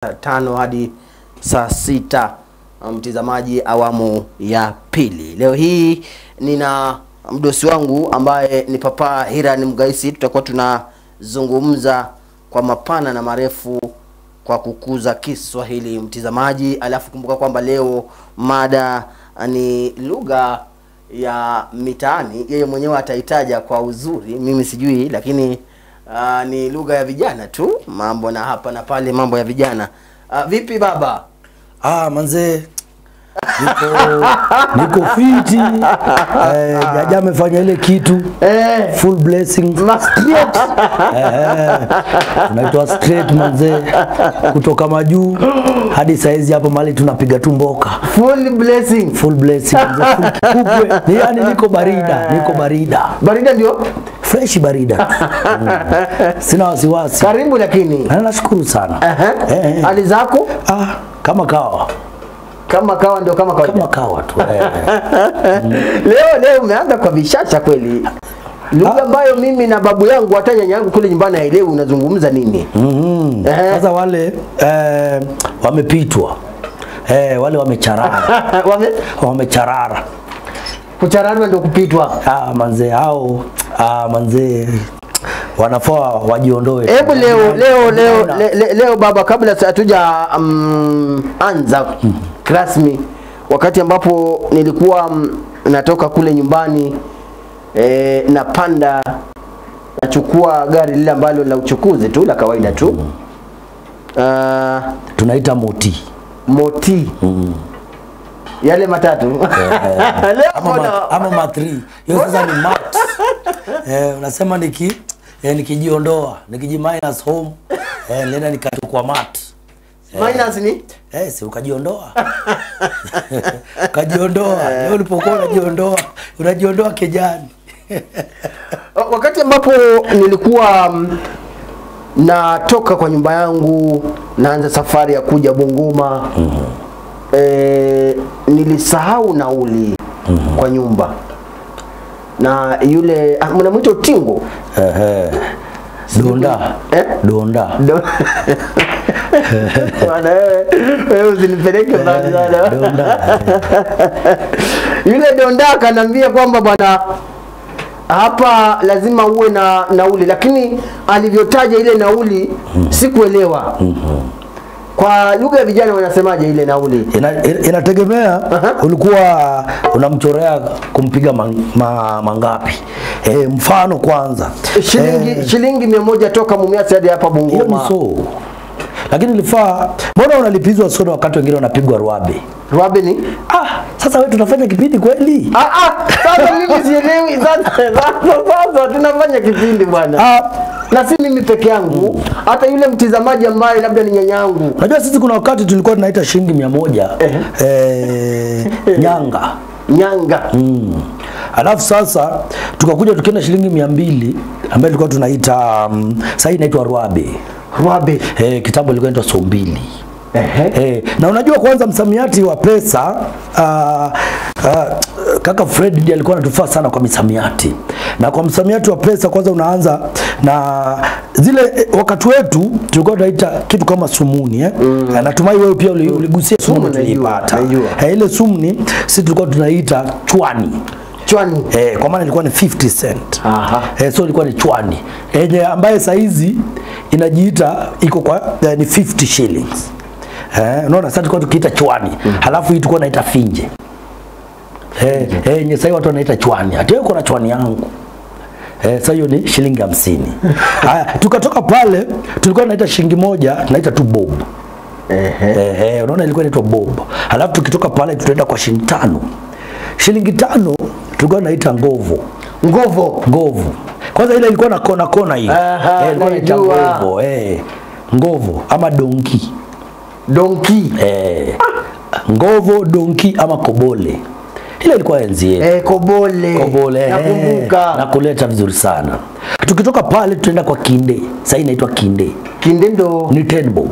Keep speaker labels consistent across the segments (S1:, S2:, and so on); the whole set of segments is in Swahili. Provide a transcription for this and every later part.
S1: 5 hadi saa 6, mtazamaji awamu ya pili. Leo hii nina mdosi wangu ambaye ni Papa Hiran Mgaisi. Tutakuwa tunazungumza kwa mapana na marefu kwa kukuza Kiswahili, mtazamaji. Alafu kumbuka kwamba leo mada ni lugha ya mitaani. Yeye mwenyewe ataitaja kwa uzuri, mimi sijui, lakini ni lugha ya vijana tu, mambo na hapa na pale, mambo ya vijana. Vipi baba?
S2: Manze, niko fiti. Jaja amefanya ile kitu full blessing
S1: straight.
S2: Tunaitwa straight manze, kutoka majuu hadi saizi hapo mali tunapiga tu mboka.
S1: Full blessing
S2: manze, full yani niko barida.
S1: Barida ndio
S2: fresh barida. Sina wasiwasi.
S1: Karibu. Lakini
S2: nashukuru sana.
S1: Hali zako?
S2: Kama kawa
S1: ndio kama
S2: kawa tu.
S1: Leo umeanza kwa vishacha kweli. Lugha ambayo mimi na babu yangu hata nyanya yangu kule nyumbani haelewi unazungumza nini.
S2: Sasa wale wamepitwa. Wale wamecharara. Wamecharara.
S1: Kucharara ndio kupitwa.
S2: Manze hao manze wanafaa wajiondoe.
S1: Hebu leo baba, kabla hatuja anza rasmi, wakati ambapo nilikuwa natoka kule nyumbani, napanda nachukua gari lile ambalo la uchukuzi tu la kawaida tu,
S2: tunaita moti.
S1: Yale matatu.
S2: Ama matri. Hiyo sasa ni mat. Unasema nikijiondoa, minus home, nenda nikachukua mat.
S1: Minus ni?
S2: Si ukajiondoa. Ukajiondoa. Leo ulipokuwa unajiondoa kijani.
S1: Wakati ambapo nilikuwa natoka kwa nyumba yangu naanza safari ya kuja Bungoma, nilisahau nauli kwa nyumba. Na yule mnamuita Tingo. Donda. Bwana wewe usinipeleke mbali sana. Yule Donda akanambia kwamba bwana, hapa lazima uwe na nauli, lakini alivyotaja ile nauli sikuelewa. Kwa lugha ya vijana wanasemaje ile nauli?
S2: Inategemea ulikuwa unamchorea kumpiga mangapi. Mfano kwanza
S1: shilingi 100 toka Mumias hadi hapa Bungoma.
S2: Lakini ilifaa, mbona unalipizwa soda wakati wengine wanapigwa ruabe?
S1: Ruabe ni?
S2: Sasa wewe tunafanya kipindi kweli?
S1: Sasa mimi sielewi. Sasa tunafanya kipindi bwana. Na si mimi peke yangu, hata yule mtazamaji ambaye labda ni nyanyangu.
S2: Unajua sisi kuna wakati tulikuwa tunaita shilingi 100 nyanga. Alafu sasa tukakuja tukienda shilingi 200 ambayo tulikuwa tunaita sasa inaitwa ruabe. Kitambo ilikuwa inaitwa sombili. Na unajua kwanza msamiati wa pesa, kaka Fred ndiye alikuwa anatufaa sana kwa misamiati. Na kwa msamiati wa pesa kwanza unaanza na zile, wakati wetu tulikuwa tunaita kitu kama sumuni. Natumai wewe pia uligusia sumuni tulipata. Ile sumuni sisi tulikuwa tunaita chwani. Kwa maana ilikuwa ni 50 cent. So ilikuwa ni chwani. Ambaye saizi inajiita iko kwa ni 50 shillings. Unaona sasa tulikuwa tukiita chwani. Halafu hii tulikuwa tunaita finje. Sasa watu wanaita chwani. Hata yuko na chwani yangu. Sasa hiyo ni shilingi 50. Tukatoka pale tulikuwa tunaita shilingi 1, tunaita tu bob. Unaona ilikuwa inaitwa bob. Halafu tukitoka pale tutaenda kwa shilingi 5. Shilingi 5 tulikuwa tunaita ngovo. Kwanza ile ilikuwa na kona hii. Ilikuwa inaitwa ngovo. Ngovo ama donki. Ngovo, donki ama kobole. Ile ilikuwa enzi yetu.
S1: Kobole. Nakumbuka.
S2: Na kuleta vizuri sana. Tukitoka pale tutaenda kwa kinde. Sasa inaitwa kinde.
S1: Kinde ndo
S2: ni tenbo.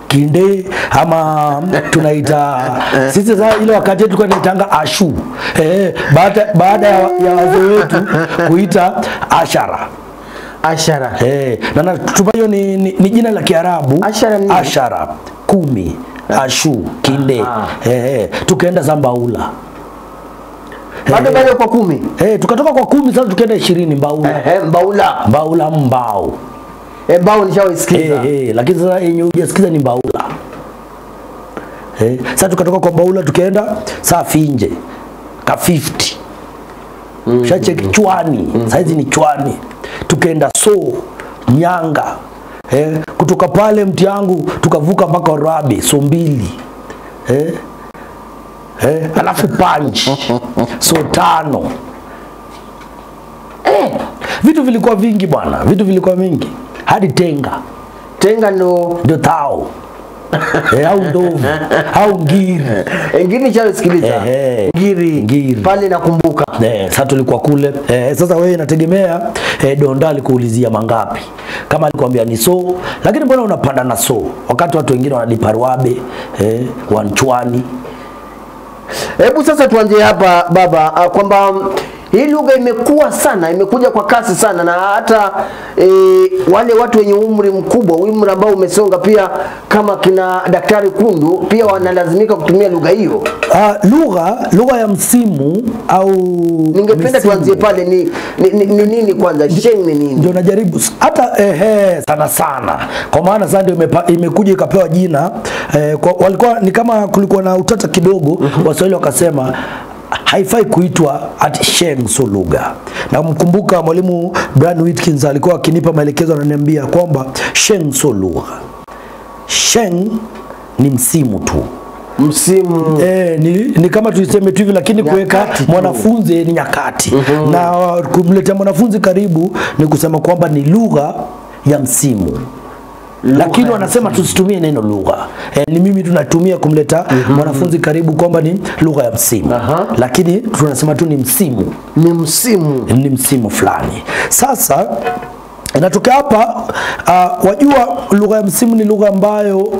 S2: Kinde ama tunaita sisi sasa ile wakati tulikuwa tunaitanga ashu. Baada ya wazee wetu kuita ashara.
S1: Ashara.
S2: Na natumai hiyo ni jina la Kiarabu.
S1: Ashara ni
S2: Ashara 10, ashu kinde. Tukaenda Zambaula.
S1: Bado kwa 10.
S2: Tukatoka kwa 10 sasa tukaenda 20 Mbaula. Mbaula mbao.
S1: Mbao nishawisikiza.
S2: Lakini sasa yenye hujasikiza ni Mbaula. Sasa tukatoka kwa Mbaula tukaenda saa Finje. Ka 50. Shache Chwani. Saizi ni Chwani. Tukaenda Nyanga. Kutoka pale mti yangu tukavuka mpaka Rabi, so 2. Alafu Punch. So 5. Vitu vilikuwa vingi bwana, vitu vilikuwa vingi. Hadi Tenga ndio tao. Au ndovu, au ngiri.
S1: Ngiri chasikiliza. Ngiri. Pale nakumbuka.
S2: Sasa tulikuwa kule. Sasa wewe inategemea Donda alikuulizia mangapi. Kama alikwambia ni lakini mbona unapanda na wakati watu wengine wanalipa Ruabe, Wanchwani.
S1: Hebu sasa tuanze hapa baba, kwamba hii lugha imekuwa sana, imekuja kwa kasi sana, na hata wale watu wenye umri mkubwa, umri ambao umesonga pia, kama kina Daktari Kundu, pia wanalazimika kutumia lugha hiyo.
S2: Lugha ya msimu au
S1: ningependa tuanzie pale ni nini kwanza? Sheng ni nini?
S2: Ndio najaribu hata sana. Kwa maana sasa ndio imekuja ikapewa jina. Walikuwa ni kama kulikuwa na utata kidogo, Waswahili wakasema haifai kuitwa Sheng so lugha. Na mkumbuka mwalimu Brian Whitkins alikuwa akinipa maelekezo, ananiambia kwamba Sheng so lugha. Sheng ni msimu tu.
S1: Msimu
S2: ni kama tuliseme tu hivi, lakini kuweka mwanafunzi ni nyakati. Na kumleta mwanafunzi karibu ni kusema kwamba ni lugha ya msimu. Lakini wanasema tusitumie neno lugha. Ni mimi tunatumia kumleta mwanafunzi karibu kwamba ni lugha ya msimu. Lakini tunasema tu ni msimu. Ni msimu fulani. Sasa inatokea hapa, wajua lugha ya msimu ni lugha ambayo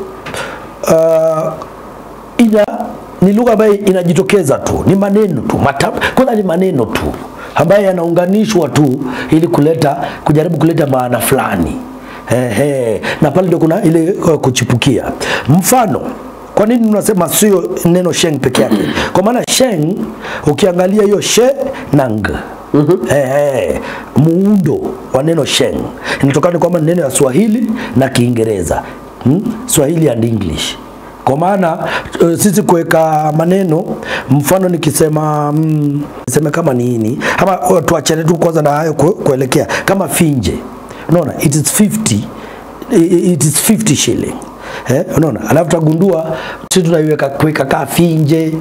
S2: ni lugha ambayo inajitokeza tu, ni maneno tu, kwanza ni maneno tu ambayo yanaunganishwa tu ili kujaribu kuleta maana fulani. Na pale ndio kuna ile kuchipukia. Mfano, kwa nini tunasema sio neno Sheng peke yake? Kwa maana Sheng ukiangalia hiyo she na ng, muundo wa neno Sheng inatokana kwamba neno ya Swahili na Kiingereza, Swahili and English. Kwa maana sisi kuweka maneno, mfano nikisema niseme kama nini, ama tuachane tu kwanza na hayo kuelekea kama Finje. Unaona, it is 50 shilling. Unaona, alafu tutagundua sisi tunaiweka kuweka ka Finje,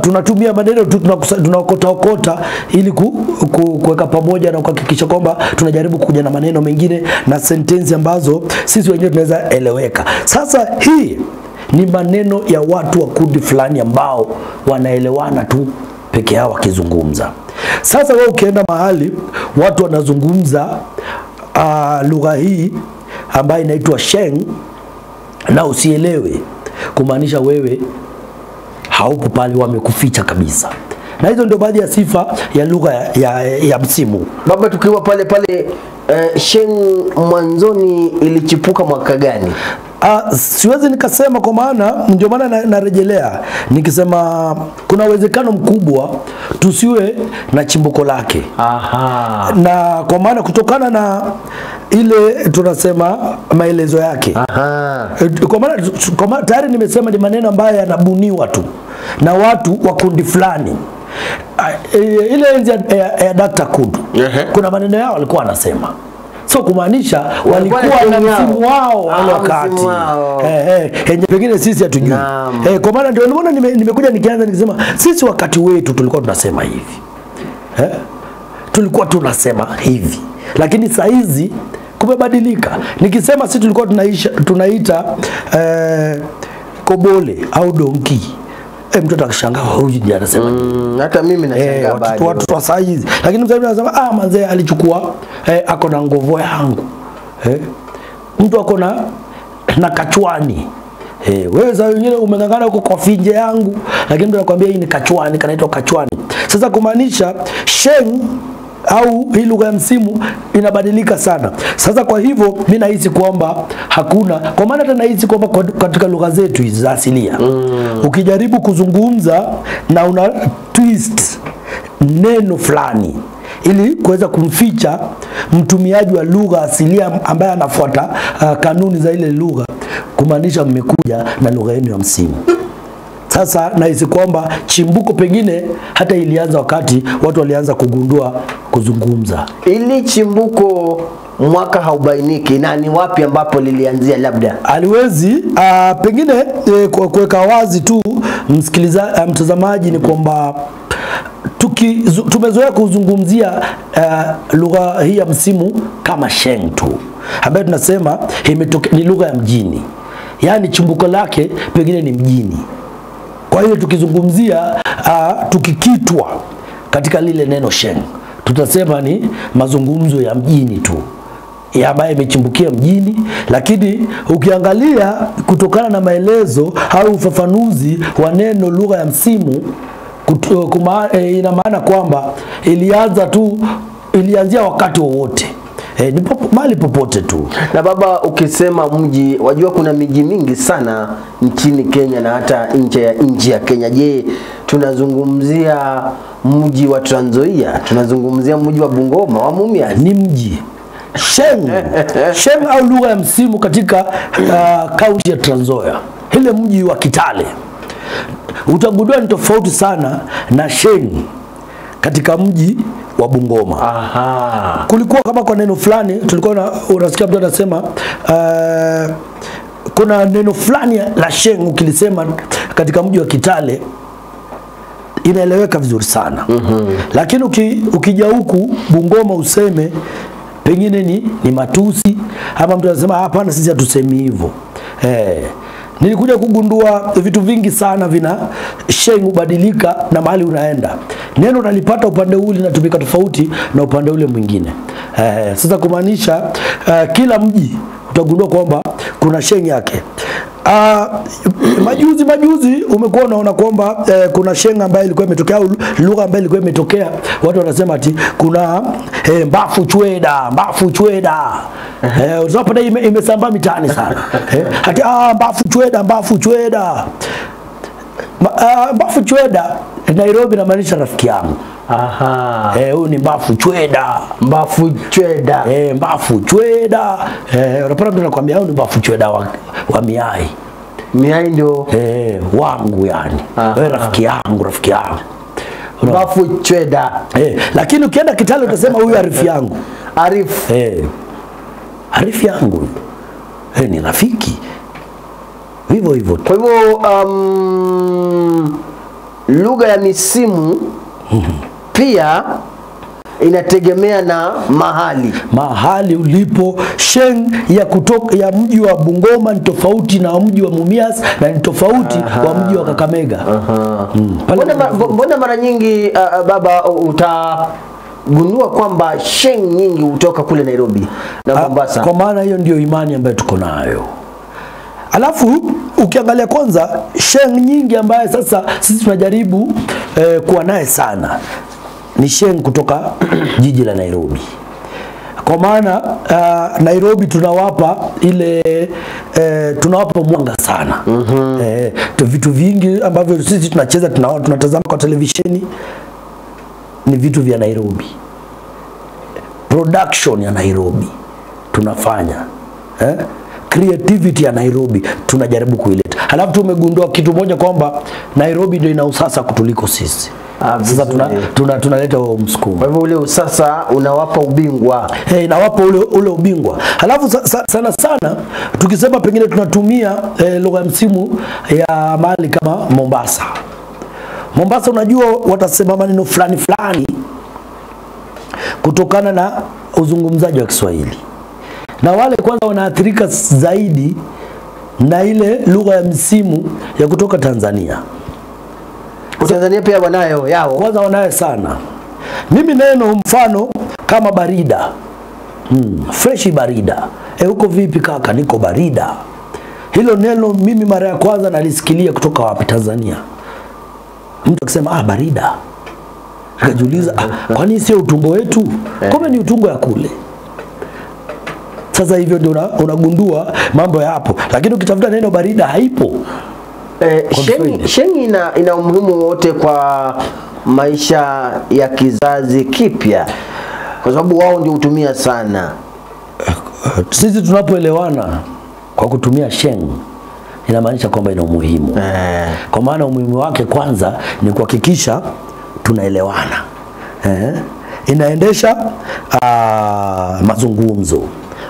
S2: tunatumia maneno tu, tunakota ili kuweka pamoja na kuhakikisha kwamba tunajaribu kuja na maneno mengine na sentensi ambazo sisi wenyewe tunaweza eleweka. Sasa hii ni maneno ya watu wa kundi fulani ambao wanaelewana tu peke yao wakizungumza. Sasa wewe ukienda mahali watu wanazungumza lugha hii ambayo inaitwa Sheng na usielewe, kumaanisha wewe haupo pale, wamekuficha kabisa. Na hizo ndio baadhi ya sifa ya lugha ya msimu.
S1: Baba, tukiwa pale Sheng mwanzoni ilichipuka mwaka gani?
S2: Siwezi nikasema, kwa maana ndio maana narejelea nikisema kuna uwezekano mkubwa tusiwe na chimbuko lake. Na kwa maana kutokana na ile tunasema maelezo yake. Kwa maana tayari nimesema ni maneno ambayo yanabuniwa tu na watu wa kundi fulani. Ile enzi ya Dr. Kundu, kuna maneno yao walikuwa wanasema. So kumaanisha walikuwa na msimu wao wale wakati. Yenye pengine sisi hatujui. Kwa maana ndio unaona nimekuja nikianza nikisema sisi wakati wetu tulikuwa tunasema hivi. Tulikuwa tunasema hivi. Lakini saa hizi kumebadilika. Nikisema sisi tulikuwa tunaita kobole au donki. Mtoto akishangaa huyu ndiye anasema nini?
S1: Hata mimi nashangaa baadhi.
S2: Watu wa saa hizi. Lakini mtu anasema manze alichukua ako na ngovo yangu. Mtu ako na kachwani. Wewe za wengine umengangana huko kwa Finje yangu, lakini mtu anakuambia hii ni kachwani, kanaitwa kachwani. Sasa kumaanisha Sheng au hii lugha ya msimu inabadilika sana. Sasa kwa hivyo mimi nahisi kwamba hakuna, kwa maana hata nahisi kwamba katika lugha zetu hizi za asilia ukijaribu kuzungumza na una twist neno fulani ili kuweza kumficha mtumiaji wa lugha asilia ambaye anafuata kanuni za ile lugha, kumaanisha mmekuja na lugha yenu ya msimu. Sasa nahisi kwamba chimbuko pengine hata ilianza wakati watu walianza kugundua kuzungumza.
S1: Ili chimbuko mwaka haubainiki na ni wapi ambapo lilianzia, labda
S2: aliwezi pengine kuweka wazi tu mtazamaji ni kwamba tumezoea kuzungumzia lugha hii ya msimu kama Sheng tu, ambayo tunasema ni lugha ya mjini, yani chimbuko lake pengine ni mjini. Kwa hiyo tukizungumzia tukikitwa katika lile neno Sheng, tutasema ni mazungumzo ya mjini tu ambaye imechimbukia mjini. Lakini ukiangalia kutokana na maelezo au ufafanuzi wa neno lugha ya msimu, ina maana kwamba ilianzia wakati wowote, ni mahali popote tu.
S1: Na baba, ukisema mji, wajua kuna miji mingi sana nchini Kenya na hata nje ya Kenya. Je, tunazungumzia mji wa Trans Nzoia? Tunazungumzia mji wa Bungoma, wa Mumias?
S2: Ni mji Sheng. Sheng au lugha ya msimu katika kaunti ya Trans Nzoia, ile mji wa Kitale, utagundua ni tofauti sana na Sheng katika mji wa Bungoma.
S1: Aha.
S2: Kulikuwa kama kwa neno fulani tulikuwa unasikia mtu anasema kuna neno fulani la Sheng ukilisema katika mji wa Kitale inaeleweka vizuri sana. Lakini ukija huku Bungoma useme pengine ni matusi, ama mtu anasema hapana, sisi hatusemi hivyo. Nilikuja kugundua vitu vingi sana vina Sheng ubadilika na mahali unaenda. Neno unalipata upande huu linatumika tofauti na upande ule mwingine. Sasa kumaanisha kila mji utagundua kwamba kuna Sheng yake. Majuzi umekuwa unaona kwamba kuna Sheng ambayo ilikuwa imetokea, au lugha ambayo ilikuwa imetokea, watu wanasema ati kuna mbafu chweda. Unapata imesambaa mitaani sana. Ati mbafu chweda. Mbafu chweda Nairobi inamaanisha rafiki yangu.
S1: Aha.
S2: Huyu ni mbafu chweda.
S1: Mbafu chweda.
S2: Mbafu chweda. Unapata mtu anakuambia huyu ni mbafu chweda wa Miai.
S1: Miai ndio
S2: wangu yani. Wewe rafiki yangu.
S1: Mbafu chweda.
S2: Lakini ukienda Kitale utasema huyu arifu yangu.
S1: Arif.
S2: Arifu yangu. Ni rafiki. Hivyo.
S1: Kwa hivyo lugha ya misimu pia inategemea na mahali
S2: ulipo. Sheng ya mji wa Bungoma ni tofauti na mji wa Mumias, na ni tofauti wa mji wa Kakamega.
S1: Mbona mara nyingi baba utagundua kwamba Sheng nyingi hutoka kule Nairobi na Mombasa?
S2: Kwa maana hiyo ndio imani ambayo tuko nayo. Alafu ukiangalia kwanza Sheng nyingi ambaye sasa sisi tunajaribu kuwa naye sana ni Sheng kutoka jiji la Nairobi. Kwa maana Nairobi tunawapa tunawapa mwanga sana. Vitu vingi ambavyo sisi tunacheza tunatazama kwa televisheni ni vitu vya Nairobi. Production ya Nairobi tunafanya. Creativity ya Nairobi tunajaribu kuileta. Halafu tumegundua kitu moja kwamba Nairobi ndio ina usasa kutuliko sisi. Sasa tunaleta huo msukumo.
S1: Kwa hivyo ule usasa unawapa ubingwa.
S2: Inawapa ule ubingwa. Halafu sana tukisema pengine tunatumia lugha ya msimu ya mahali kama Mombasa. Mombasa unajua watasema maneno fulani kutokana na uzungumzaji wa Kiswahili. Na wale kwanza wanaathirika zaidi na ile lugha ya msimu ya kutoka Tanzania.
S1: Tanzania pia wanayo yao.
S2: Kwanza wanayo sana. Mimi neno mfano kama barida. Freshi barida. Uko vipi kaka? Niko barida. Hilo neno mimi mara ya kwanza nalisikilia kutoka wapi? Tanzania. Mtu akisema barida. Nikajiuliza, kwani sio utumbo wetu? Kumbe ni utumbo ya kule. Sasa hivyo ndio unagundua mambo ya hapo. Lakini ukitafuta neno barida haipo.
S1: Sheng ina umuhimu wote kwa maisha ya kizazi kipya, kwa sababu wao ndio hutumia sana.
S2: Sisi tunapoelewana kwa kutumia sheng, inamaanisha kwamba ina umuhimu. Kwa maana umuhimu wake kwanza ni kuhakikisha tunaelewana. Inaendesha mazungumzo.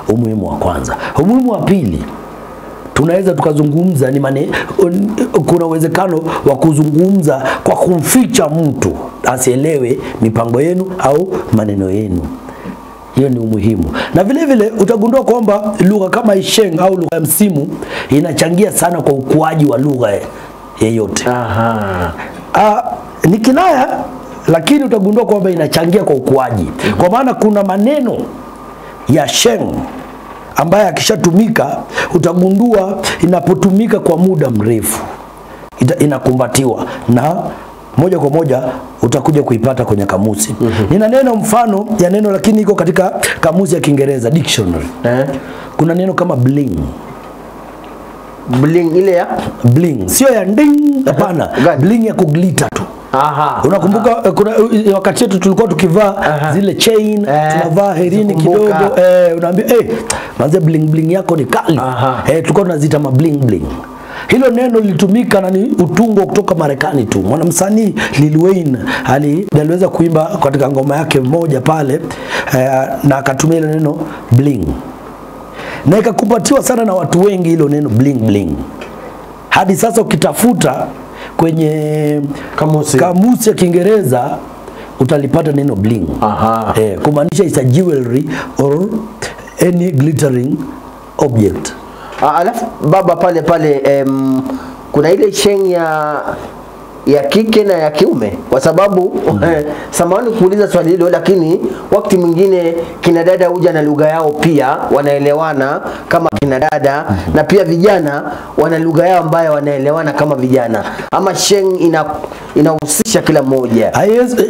S2: Umuhimu wa kwanza. Umuhimu wa pili, tunaweza tukazungumza kuna uwezekano wa kuzungumza kwa kumficha mtu asielewe mipango yenu au maneno yenu. Hiyo ni umuhimu. Na vile vile utagundua kwamba lugha kama sheng au lugha ya msimu inachangia sana kwa ukuaji wa lugha yeyote. Ni kinaya, lakini utagundua kwamba inachangia kwa ukuaji. Kwa maana kuna maneno ya sheng ambaye akishatumika utagundua inapotumika kwa muda mrefu inakumbatiwa na moja kwa moja utakuja kuipata kwenye kamusi. Nina neno mfano ya neno, lakini iko katika kamusi ya Kiingereza dictionary. Kuna neno kama bling.
S1: Bling ile ya
S2: bling, sio ya ding, hapana. Bling ya kuglita tu. Unakumbuka kuna wakati wetu tulikuwa tukivaa zile chain, tunavaa herini kidogo, unaambia manze bling bling yako ni kali. Tulikuwa tunazita ma bling bling. Hilo neno lilitumika na ni utungo kutoka Marekani tu. Mwanamsanii Lil Wayne aliweza kuimba katika ngoma yake moja pale, na akatumia ile neno bling. Na ikakupatiwa sana na watu wengi hilo neno bling bling. Hadi sasa ukitafuta kwenye kamusi ya Kiingereza utalipata neno bling. Kumaanisha is a jewelry or any glittering object.
S1: Alafu baba pale kuna ile sheng ya kike na ya kiume, kwa sababu samahani kuuliza swali hilo, lakini wakati mwingine kina dada huja na lugha yao pia wanaelewana kama kina dada, na pia vijana wana lugha yao ambayo wanaelewana kama vijana, ama sheng inahusisha kila mmoja.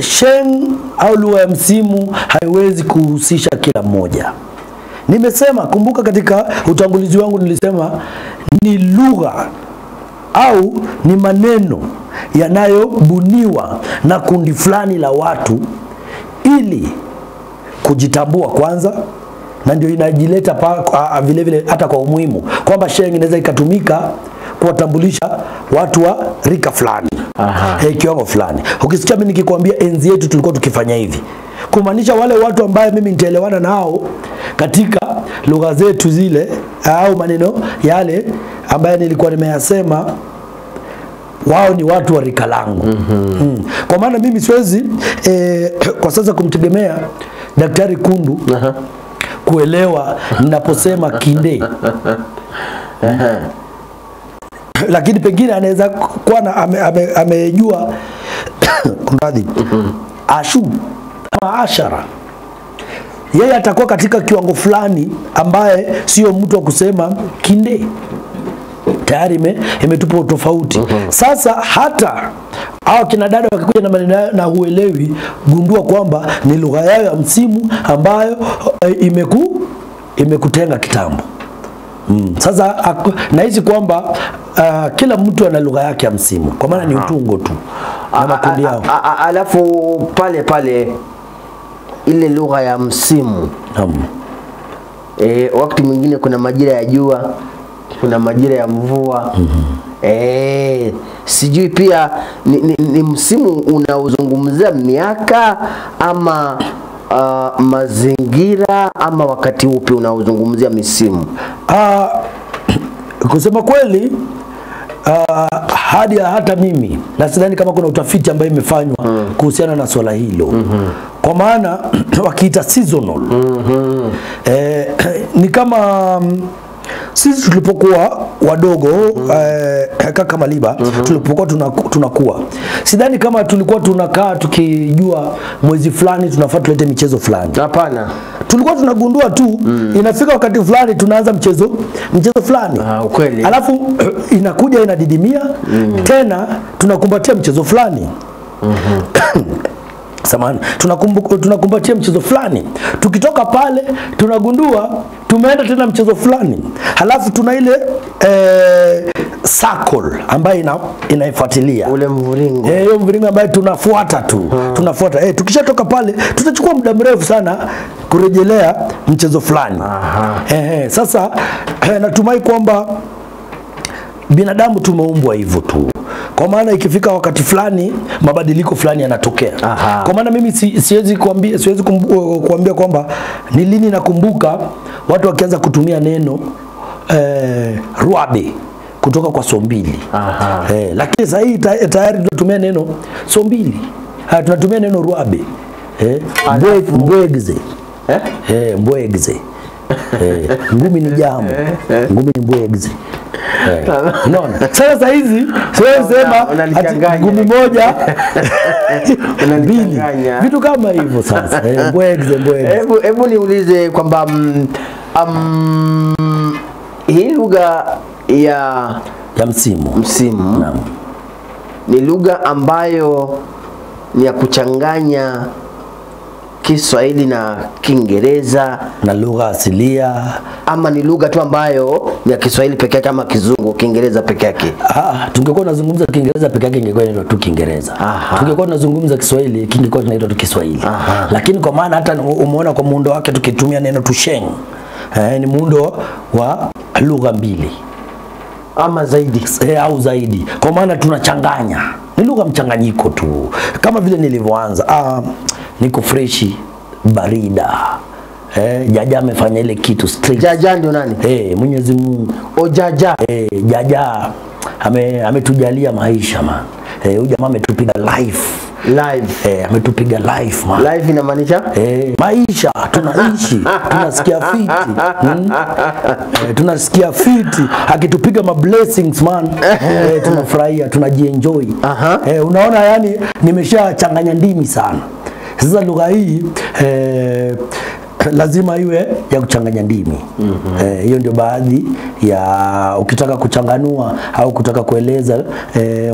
S2: Sheng au lugha ya msimu haiwezi kuhusisha kila mmoja. Nimesema, kumbuka katika utangulizi wangu nilisema ni lugha au ni maneno yanayobuniwa na kundi fulani la watu ili kujitambua kwanza, na ndio inajileta vile vile hata kwa umuhimu kwamba sheng inaweza ikatumika kuwatambulisha watu wa rika fulani, kiwango fulani. Ukisikia mimi nikikwambia enzi yetu tulikuwa tukifanya hivi, kumaanisha wale watu ambaye mimi nitaelewana nao katika lugha zetu zile au maneno yale ambaye nilikuwa nimeyasema, wao ni watu wa rika langu. Kwa maana mimi siwezi kwa sasa kumtegemea Daktari Kundu kuelewa ninaposema kinde. Lakini pengine anaweza kuwa amejua kumradhi ashu ama ashara. Yeye atakuwa katika kiwango fulani ambaye sio mtu wa kusema kinde. Tayari imetupa tofauti. Sasa hata hao kina dada wakikuja na maneno na huelewi, gundua kwamba ni lugha yao ya msimu ambayo imekutenga kitambo. Sasa nahisi kwamba kila mtu ana lugha yake ya msimu, kwa maana ni utungo tu na makundi yao.
S1: Alafu pale ile lugha ya msimu, wakati mwingine kuna majira ya jua, kuna majira ya mvua. Sijui pia ni msimu unaozungumzia miaka ama mazingira, ama wakati upi unaozungumzia misimu?
S2: Kusema kweli, hata mimi na sidhani kama kuna utafiti ambaye imefanywa kuhusiana na swala hilo. Kwa maana wakiita seasonal, ni kama sisi tulipokuwa wadogo, kaka Maliba, tulipokuwa tunakuwa, sidhani kama tulikuwa tunakaa tukijua mwezi fulani tunafaa tulete michezo fulani.
S1: Hapana.
S2: Tulikuwa tunagundua tu inafika wakati fulani tunaanza mchezo fulani.
S1: Ukweli.
S2: Alafu inakuja inadidimia, tena tunakumbatia mchezo fulani. samani, tunakumbatia mchezo fulani, tukitoka pale tunagundua tumeenda tena mchezo fulani, halafu tuna ile circle ambayo inaifuatilia
S1: ule mviringo,
S2: hiyo mviringo ambayo tunafuata tu, tunafuata tukishatoka pale tutachukua muda mrefu sana kurejelea mchezo fulani. Sasa natumai kwamba binadamu tumeumbwa hivyo tu, kwa maana ikifika wakati fulani mabadiliko fulani yanatokea. Kwa maana mimi siwezi kuambia kwamba ni lini nakumbuka watu wakianza kutumia neno ruabe kutoka kwa Sombili. Lakini sasa hii tayari tunatumia neno Sombili. Tunatumia neno ruabe. Mbwegze. Mbwegze. Ngumi ni jamu. Ngumi ni mbwegze. Unaona? Sasa hizi siwezi sema ngumi moja mbili. Vitu kama hivyo sasa. Mbwegze.
S1: Hebu niulize kwamba hii lugha ya msimu
S2: naam,
S1: ni lugha ambayo ni ya kuchanganya Kiswahili na Kiingereza
S2: na lugha asilia,
S1: ama ni lugha tu ambayo ni ya Kiswahili pekee yake, kama Kizungu, Kiingereza peke yake?
S2: Tungekuwa tunazungumza Kiingereza peke yake ingekuwa inaitwa tu Kiingereza. Tungekuwa tunazungumza Kiswahili kingekuwa kinaitwa tu Kiswahili. Lakini kwa maana hata umeona kwa muundo wake tukitumia neno tu Sheng, ni muundo wa lugha mbili
S1: ama zaidi,
S2: au zaidi, kwa maana tunachanganya, ni lugha mchanganyiko tu, kama vile nilivyoanza. Niko freshi barida. Jaja amefanya ile kitu straight.
S1: Jaja ndio nani?
S2: Mwenyezi Mungu.
S1: Jaja.
S2: Jaja ametujalia maisha man. Huyu jamaa ametupiga life. Ametupiga life man.
S1: Life inamaanisha
S2: maisha, tunaishi, tunasikia fiti. Tunasikia fiti, akitupiga ma blessings man. Tunafurahia, tunajienjoy. Unaona, yani nimeshachanganya ndimi sana. Sasa lugha hii lazima iwe ya kuchanganya ndimi. Hiyo ndio baadhi ya, ukitaka kuchanganua au kutaka kueleza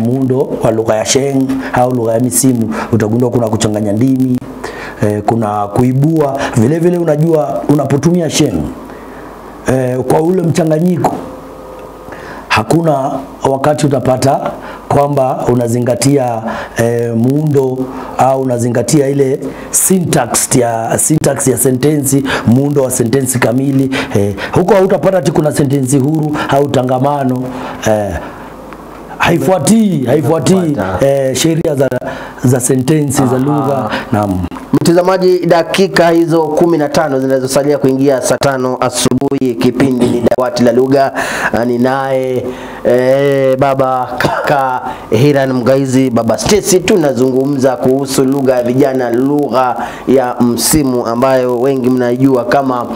S2: muundo wa lugha ya Sheng au lugha ya misimu, utagundua kuna kuchanganya ndimi, kuna kuibua. Vile vile unajua unapotumia Sheng kwa ule mchanganyiko, hakuna wakati utapata kwamba unazingatia muundo au unazingatia ile syntax ya sentensi, muundo wa sentensi kamili. Huko hautapata ati kuna sentensi huru au tangamano. Haifuatii sheria za sentensi za lugha. Naam.
S1: Mtazamaji, dakika hizo 15 zinazosalia kuingia saa 5 asubuhi, kipindi ni Dawati la Lugha. Ni naye baba kaka Hiran Mgaizi, baba Stacy. Tunazungumza kuhusu lugha ya vijana, lugha ya msimu ambayo wengi mnajua kama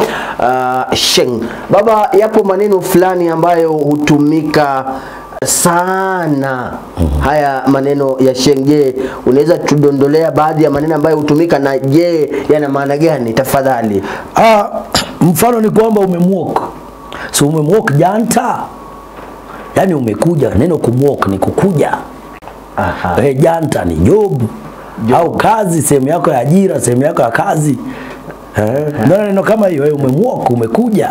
S1: Sheng. Baba, yapo maneno fulani ambayo hutumika sana. Haya maneno ya Sheng, je, unaweza tudondolea baadhi ya maneno ambayo hutumika, na je yana maana gani tafadhali?
S2: Mfano ni kwamba umemwok. So umemwok janta, yani umekuja. Neno kumwok ni kukuja. Janta ni job au kazi, sehemu yako ya ajira, sehemu yako ya kazi. Neno kama hiyo, umemwok, umekuja.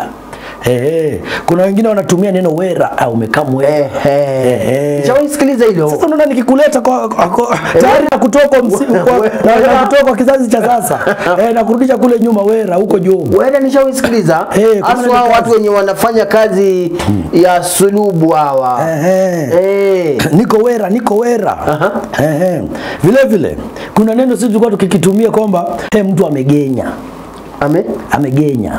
S2: Kuna wengine wanatumia neno wera au umekamwe.
S1: Sikiliza hilo.
S2: Sasa unaona nikikuleta kwa tayari na kutoka kwa msimu na kutoka kwa kizazi cha sasa na kurudisha kule nyuma, wera huko jobu.
S1: Wera nishawisikiliza. Aswa watu wenye wanafanya kazi ya sulubu hawa.
S2: Niko wera. Vile vile kuna neno sisi tulikuwa tukikitumia kwamba mtu amegenya. Amegenya.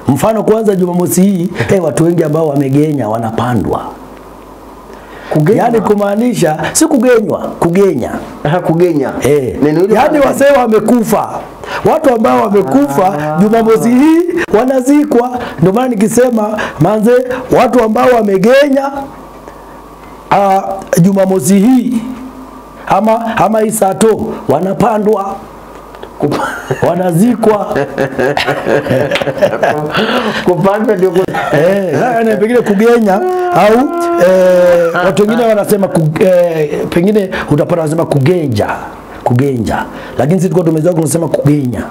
S2: Mfano kwanza Jumamosi hii watu wengi ambao wamegenya wanapandwa. Kugenya. Yani kumaanisha si kugenywa, kugenya.
S1: Kugenya.
S2: Neno hilo. Yani wasee wamekufa. Watu ambao wamekufa Jumamosi hii wanazikwa. Ndio maana nikisema manze, watu ambao wamegenya Jumamosi hii ama isato wanapandwa, wanazikwa.
S1: Kupanda ndio
S2: pengine kugenya au watu wengine wanasema pengine utapata wanasema kugenja kugenja, lakini sisi tulikuwa tumezoea kusema kugenya.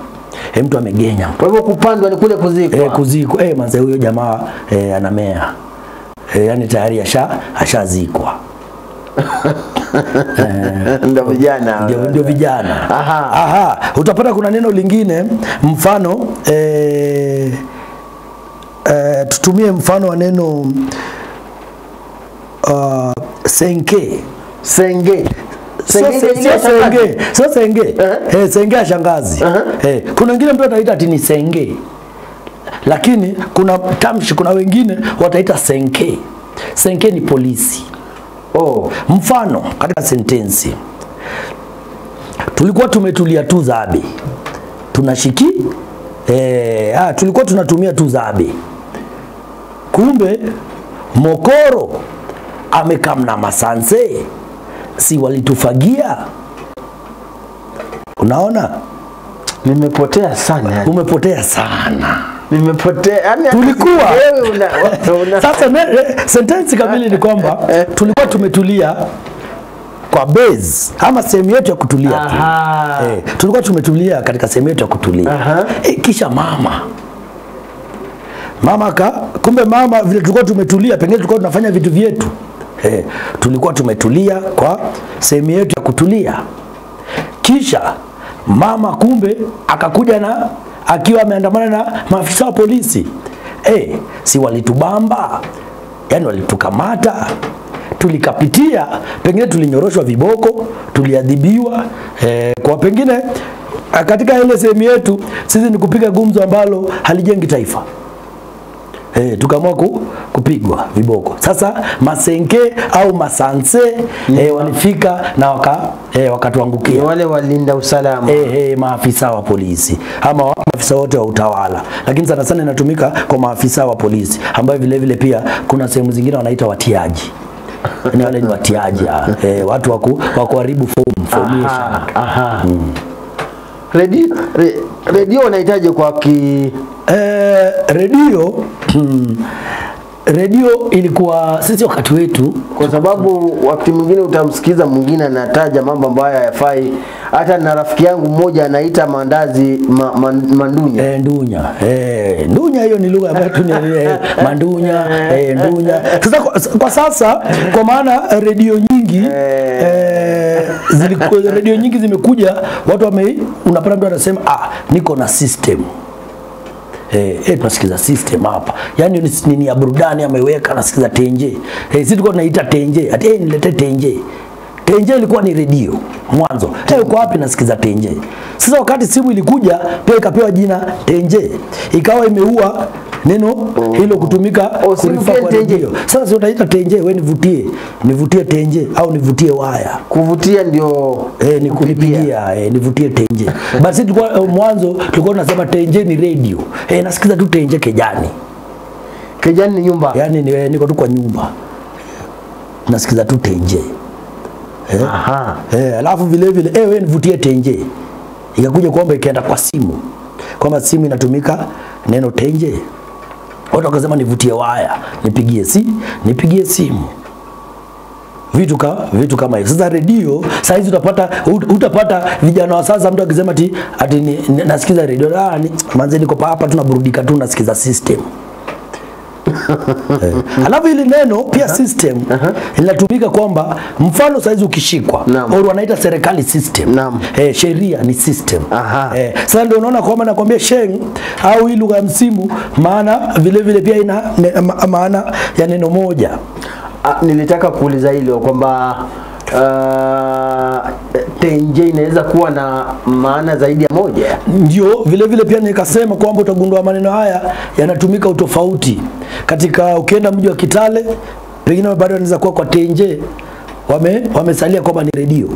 S2: Mtu amegenya.
S1: Kwa hivyo kupandwa ni kule kuzikwa.
S2: Kuzikwa. Manze huyo jamaa anamea. Yani tayari ashazikwa.
S1: Ndio vijana.
S2: Ndio vijana. Aha. Utapata kuna neno lingine, mfano tutumie mfano wa neno senke.
S1: Senge.
S2: Senge ya shangazi. Kuna wengine mtu ataita ati ni senge. Lakini kuna tamshi, kuna wengine wataita senke. Senke ni polisi. Mfano katika sentensi. Tulikuwa tumetulia tu zabe. Tunashiki tulikuwa tunatumia tu zabe. Kumbe mokoro amekamna masanse. Si walitufagia. Unaona?
S1: Nimepotea sana.
S2: Umepotea sana.
S1: Nimepotea. Yani
S2: tulikuwa
S1: una
S2: sasa sentence kamili ni kwamba tulikuwa tumetulia kwa base ama sehemu yetu ya kutulia. Tulikuwa tumetulia katika sehemu yetu ya kutulia. Kisha kumbe mama vile tulikuwa tumetulia, pengine tulikuwa tunafanya vitu vyetu. Tulikuwa tumetulia kwa sehemu yetu ya kutulia. Kisha mama kumbe akakuja na akiwa ameandamana na maafisa wa polisi. Si walitubamba? Yani walitukamata. Tulikapitia, pengine tulinyoroshwa viboko, tuliadhibiwa. Kwa pengine katika ile sehemu yetu sisi ni kupiga gumzo ambalo halijengi taifa. Tukaamua kupigwa viboko. Sasa masenke au masanse walifika na wakatuangukia.
S1: Wale walinda usalama.
S2: Maafisa wa polisi ama maafisa wote wa utawala. Lakini sana sana inatumika kwa maafisa wa polisi ambao vile vile pia kuna sehemu zingine wanaita watiaji. Ni wale ni watiaji. Watu wa kuharibu formation.
S1: Radio unahitaji kwa
S2: radio ilikuwa sisi wakati wetu,
S1: kwa sababu wakati mwingine utamsikiza mwingine anataja mambo ambayo hayafai. Hata na rafiki yangu mmoja anaita mandazi mandunya.
S2: Ndunya hiyo ni lugha ambayo mandunya, ndunya. Sasa kwa sasa kwa maana radio nyingi radio nyingi zimekuja, watu unapata mtu anasema niko na system. Tunasikiza system hapa. Yani ni ya burudani ameweka, nasikiza tenje. Sisi tulikuwa tunaita tenje. Ati nilete tenje. Tenje ilikuwa ni radio mwanzo. Uko wapi nasikiza tenje? Sasa wakati simu ilikuja pia ikapewa jina tenje. Ikawa imeua neno hilo kutumika kurifa kwa radio. Sasa utaita tenje, wewe nivutie tenje au nivutie waya.
S1: Kuvutia ndio
S2: ni kunipigia, nivutie tenje. Basi tulikuwa mwanzo tulikuwa tunasema tenje ni radio. Nasikiza tu tenje kejani.
S1: Kejani ni nyumba.
S2: Yani niko tu kwa nyumba. Nasikiza tu tenje. Alafu vile vile wewe nivutie tenje. Ikakuja kwamba ikaenda kwa simu. Kwamba simu inatumika neno tenje. Watu wakasema nivutie waya, nipigie simu. Vitu kama hivyo. Sasa radio, saa hizi utapata vijana wa sasa mtu akisema ati nasikiza radio. Manze niko hapa tunaburudika tu nasikiza system. Alafu hili neno pia system linatumika kwamba mfano saizi ukishikwa au wanaita serikali system. Sheria ni system. Sasa ndio unaona kwamba nakwambia sheng au hii lugha ya msimu maana vile vile pia ina maana ya neno moja.
S1: Nilitaka kuuliza hilo kwamba tenje inaweza kuwa na maana zaidi ya moja.
S2: Ndio vile vile pia nikasema kwamba utagundua maneno haya yanatumika utofauti. Katika ukienda mji wa Kitale pengine bado wanaweza kuwa kwa tenje wamesalia kwamba ni radio.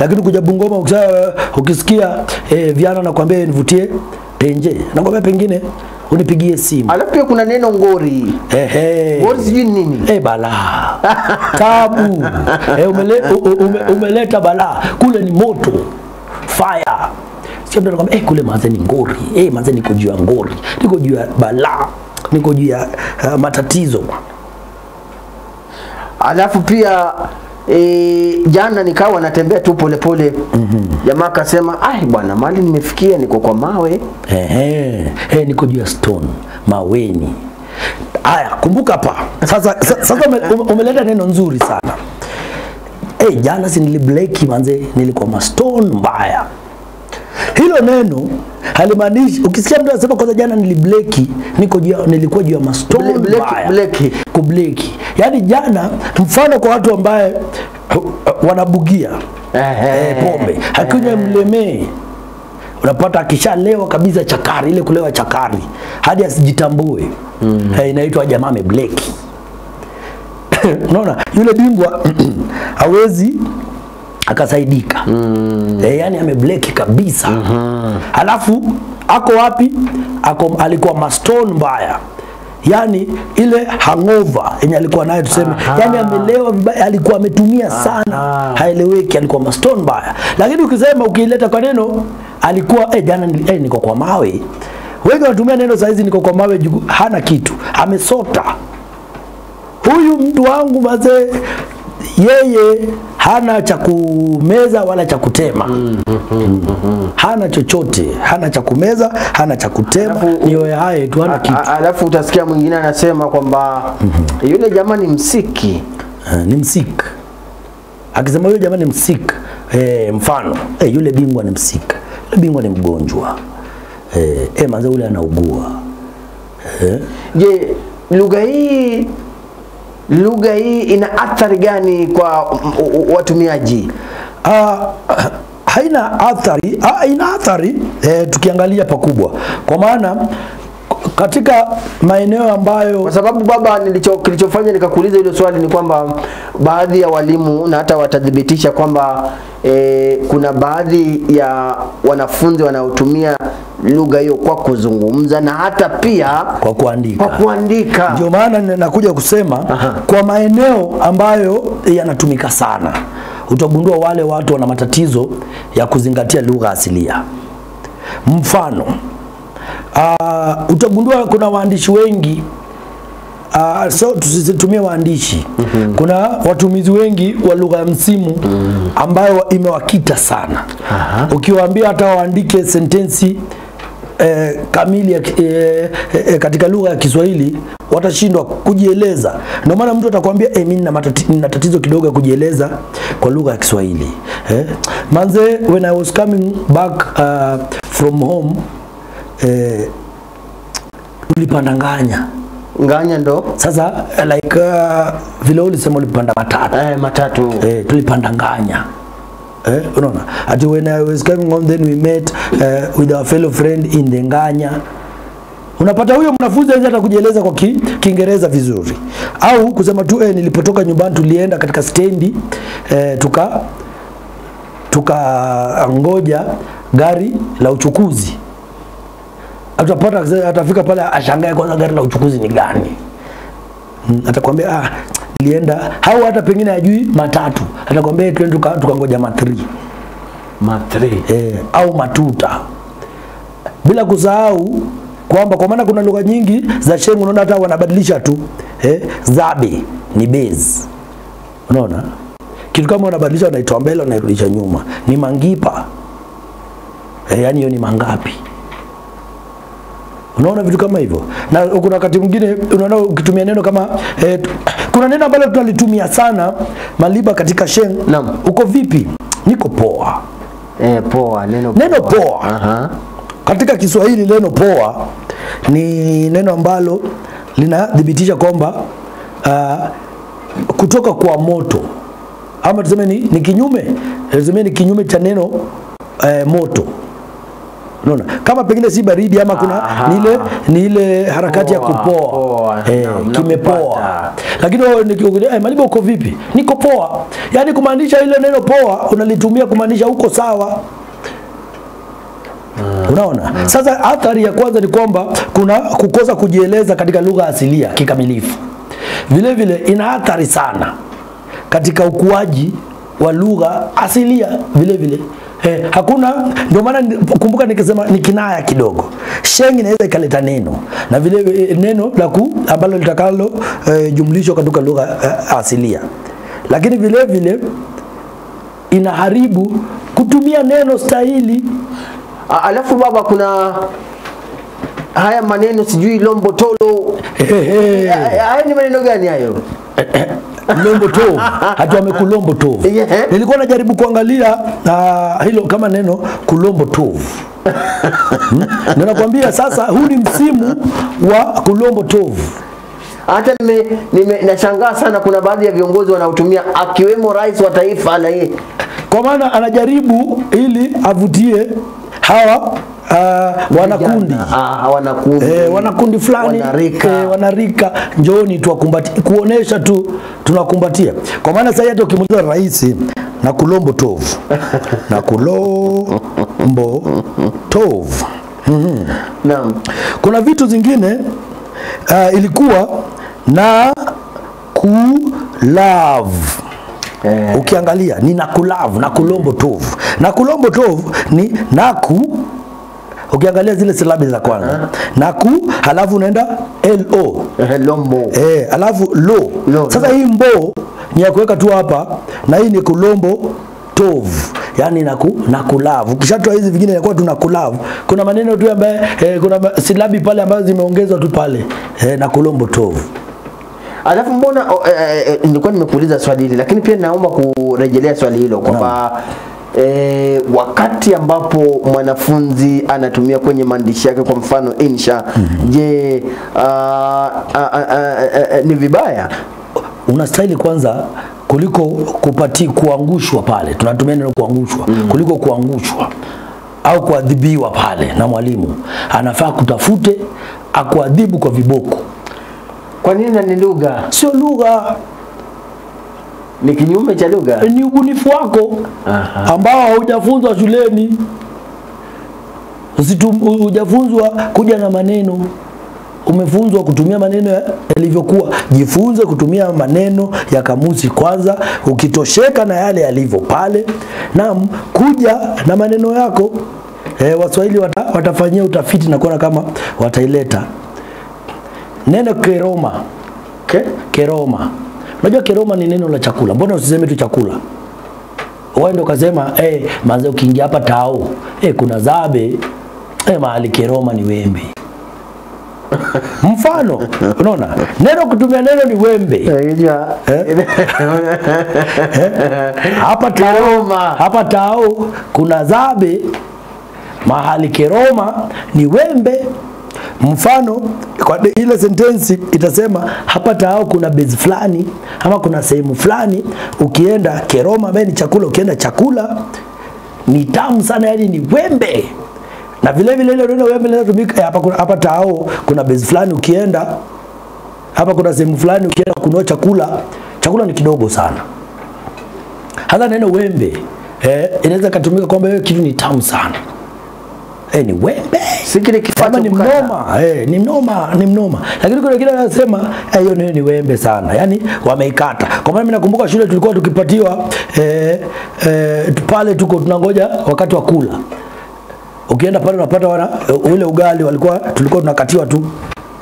S2: Lakini kuja Bungoma ukisikia Viana nakwambia nivutie tenje. Nakwambia pengine unipigie simu.
S1: Alafu pia kuna neno ngori. Ngori sijui nini?
S2: Bala. Tabu. Umeleta bala. Kule ni moto. Fire. Sio ndio nakwambia kule manze ni ngori. Manze niko juu ya ngori. Niko juu ya bala. Niko juu ya matatizo.
S1: Alafu pia jana nikawa natembea tu polepole. Jamaa akasema, "Ai bwana, mali nimefikia niko kwa mawe."
S2: Niko juu ya stone, maweni. Haya, kumbuka hapa. Sasa umeleta neno nzuri sana. Jana si nilibleki manze, nilikuwa ma stone mbaya. Hilo neno halimaanishi, ukisikia mtu anasema kwanza jana nilibleki, nilikuwa juu ya ma stone mbaya. Kubleki. Yaani jana, mfano kwa watu ambaye wanabugia pombe, hakunywa mlemee. Unapata akishalewa kabisa chakari, ile kulewa chakari hadi asijitambue. Inaitwa jamaa amebleki. Unaona, yule bingwa hawezi akasaidika. Yani amebleki kabisa. Alafu ako wapi? Alikuwa mastone mbaya. Yani ile hangover yenye alikuwa nayo tuseme, yani amelewa vibaya, alikuwa ametumia sana, haeleweki, alikuwa mastone mbaya. Lakini ukisema ukileta kwa neno alikuwa jana niko kwa mawe. Wengi wanatumia neno saizi niko kwa mawe, hana kitu, amesota. Huyu mtu wangu mazee, yeye hana cha kumeza wala cha kutema. Hana chochote, hana cha kumeza, hana cha kutema, niyo ya haye tu, hana kitu.
S1: Alafu utasikia mwingine anasema kwamba yule jamaa ni msiki.
S2: Ni msiki. Akisema yule jamaa ni msiki, mfano, yule bingwa ni msiki. Yule bingwa ni mgonjwa. Manze ule anaugua.
S1: Je, lugha hii ina athari gani kwa watumiaji?
S2: Haina athari, ina athari tukiangalia pakubwa. Kwa maana katika maeneo ambayo,
S1: kwa sababu baba, kilichofanya nikakuuliza hilo swali ni kwamba baadhi ya walimu na hata watadhibitisha kwamba kuna baadhi ya wanafunzi wanaotumia lugha hiyo kwa kuzungumza na hata pia
S2: kwa kuandika. Ndio maana nakuja kusema kwa maeneo ambayo yanatumika sana, utagundua wale watu wana matatizo ya kuzingatia lugha asilia. Mfano, utagundua kuna waandishi wengi, so tusitumie waandishi. Kuna watumizi wengi wa lugha ya msimu ambayo imewakita sana. Ukiwaambia hata waandike sentensi kamili katika lugha ya Kiswahili, watashindwa kujieleza. Ndio maana mtu atakwambia mimi nina tatizo kidogo ya kujieleza kwa lugha ya Kiswahili. Manze, when I was coming back from home, tulipanda nganya ndo sasa, like vile ulisema ulipanda matatu. Tulipanda nganya. Unaona, ati when I was coming home, then we met with our fellow friend in the nganya. Unapata huyo mwanafunzi anaweza hata kujieleza kwa Kiingereza vizuri, au kusema tu nilipotoka nyumbani tulienda katika stendi ngoja gari la uchukuzi. Atafika pale ashangae kwanza gari la uchukuzi ni gani. Atakwambia nilienda, au hata pengine ajui matatu, atakwambia twende tukangoja matri. Au matuta. Bila kusahau kwamba kwa maana kuna lugha nyingi za Sheng, unaona hata wanabadilisha tu. Zabe ni base. Unaona? Kitu kama wanabadilisha, wanaitoa mbele wanairudisha nyuma. Ni mangipa. Yani hiyo ni mangapi? Unaona vitu kama hivyo. Na kuna wakati mwingine unaona ukitumia neno kama kuna neno ambalo tunalitumia sana Maliba katika Sheng. Uko vipi? Niko poa. Neno poa. Katika Kiswahili neno poa ni neno ambalo linadhibitisha kwamba kutoka kwa moto, ama tuseme ni kinyume, ni kinyume cha neno moto. Unaona, kama pengine si baridi ama kuna ni ile harakati ya kupoa. Kimepoa. Lakini wewe nikikuja Maliba uko vipi? Niko poa. Yaani kumaanisha ile neno poa unalitumia kumaanisha uko sawa. Unaona? Sasa athari ya kwanza ni kwamba kuna kukosa kujieleza katika lugha asilia kikamilifu. Vile vile ina athari sana katika ukuaji wa lugha asilia vile vile. Hakuna, ndio maana kumbuka nikisema ni kinaya kidogo. Sheng inaweza ikaleta neno na vile neno la ambalo litakalo jumlisho katika lugha asilia. lakini vile vile inaharibu kutumia neno stahili.
S1: Alafu baba, kuna haya maneno sijui lombo tolo. Haya ni maneno gani hayo?
S2: Lombo tovu, hata wamekulombo tovu. Nilikuwa najaribu kuangalia hilo kama neno kulombo tovu. Ninakwambia sasa huu ni msimu wa kulombo tovu.
S1: Hata nashangaa sana, kuna baadhi ya viongozi wanaotumia, akiwemo rais wa taifa na yeye,
S2: kwa maana anajaribu ili avutie hawa wanakundi wanakundi fulani, wanarika, njooni tuwakumbatie, kuonesha tu tunakumbatia. Kwa maana sasa hata ukimuuliza rais na kulombo tovu na kulombo tovu.
S1: Naam.
S2: Kuna vitu zingine ilikuwa na kulove. Ukiangalia ni na kulove na kulombo tovu. Na kulombo tovu ni naku. Ukiangalia zile silabi za kwanza. Naku, halafu unaenda lo.
S1: Lombo.
S2: Halafu lo. Sasa hii mbo ni ya kuweka tu hapa, na hii ni kulombo tovu. Yani nakulavu. Ukishatoa hizi vingine inakuwa tunakulavu. Kuna maneno tu ambaye kuna silabi pale ambazo zimeongezwa tu pale. Na kulombo tovu.
S1: Alafu mbona nilikuwa nimekuuliza swali hili, lakini pia naomba kurejelea swali hilo kwamba wakati ambapo mwanafunzi anatumia kwenye maandishi yake, kwa mfano insha, je, ni vibaya?
S2: Unastahili kwanza kuliko kuangushwa pale. Tunatumia neno kuangushwa. Kuliko kuangushwa au kuadhibiwa pale na mwalimu, anafaa kutafute akuadhibu kwa viboko.
S1: Kwa nini? Ni lugha. Sio lugha. Ni kinyume cha lugha.
S2: Ni ubunifu wako ambao haujafunzwa shuleni. Hujafunzwa kuja na maneno. Umefunzwa kutumia maneno yalivyokuwa. Jifunze kutumia maneno ya kamusi kwanza, ukitosheka na yale yalivyo pale, na kuja na maneno yako. Waswahili watafanyia utafiti na kuona kama wataileta. Neno keroma. Keroma. Unajua keroma ni neno la chakula. Mbona usiseme tu chakula? Wewe ndio kasema manze ukiingia hapa tao, kuna zabe, mahali keroma ni wembe. Mfano, unaona? Neno kutumia neno ni wembe. Hapa tao kuna zabe, mahali keroma ni wembe. Mfano, kwa ile sentensi itasema hapa tao kuna base fulani ama kuna sehemu fulani, ukienda keroma ambaye ni chakula, ukienda chakula ni tamu sana, yani ni wembe. Na vile vile ile neno wembe linatumika hapa tao kuna base fulani, ukienda hapa kuna sehemu fulani, ukienda kununua chakula ni kidogo sana. Hata neno wembe inaweza kutumika kwamba hiyo kitu ni tamu sana. Ni wembe.
S1: Sikile kifacho
S2: ni mnoma. Ni mnoma. Lakini kuna kile anasema hiyo ni wembe sana. Yani wameikata. Kwa maana mimi nakumbuka shule tulikuwa tukipatiwa pale tuko tunangoja wakati wa kula. Ukienda pale unapata ule ugali tulikuwa tunakatiwa tu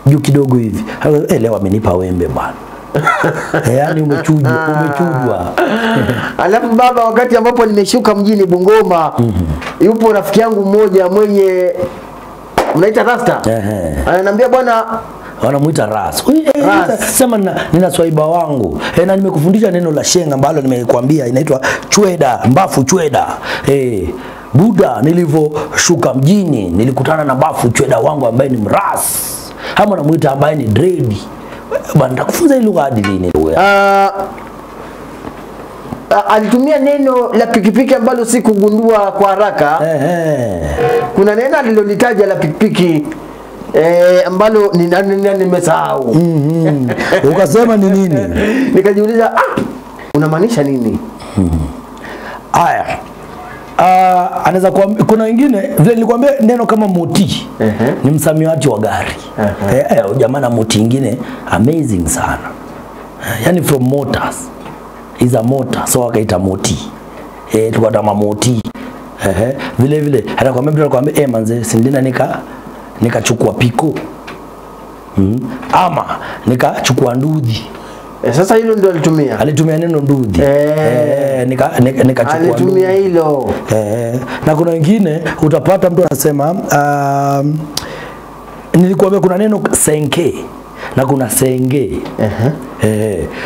S2: juu kidogo hivi. Leo amenipa wembe bwana. Yani umechujwa.
S1: Alafu baba, wakati ambapo nimeshuka mjini Bungoma, yupo rafiki yangu mmoja mwenye mnaita rasta. Ananiambia bwana,
S2: wanamuita ras. Sema nina swaiba wangu. Na nimekufundisha neno la shenga ambalo nimekuambia inaitwa chweda, mbafu chweda. Buda nilivyoshuka mjini nilikutana na mbafu chweda wangu ambaye ni mras. Ama namuita ambaye ni dread. Bwana nitakufunza hii lugha hadi lini lugha?
S1: Alitumia neno la pikipiki ambalo sikugundua kwa haraka. Kuna neno alilolitaja la pikipiki ambalo nimesahau.
S2: Ukasema ni nini?
S1: Nikajiuliza unamaanisha nini?
S2: Haya. Anaweza kuambia, kuna wengine vile nilikwambia neno kama moti ni msamiati wa gari. Jamaa na moti nyingine amazing sana. Yani from motors is a motor, so wakaita moti. Tukata moti. Vile vile anakuambia manze sindina nikachukua piko. Ama nikachukua ndudhi.
S1: Sasa hilo ndio alitumia.
S2: Alitumia neno ndudhi. Nikachukua
S1: alitumia hilo.
S2: Na kuna wengine utapata mtu anasema nilikuambia kuna neno senke na kuna senge.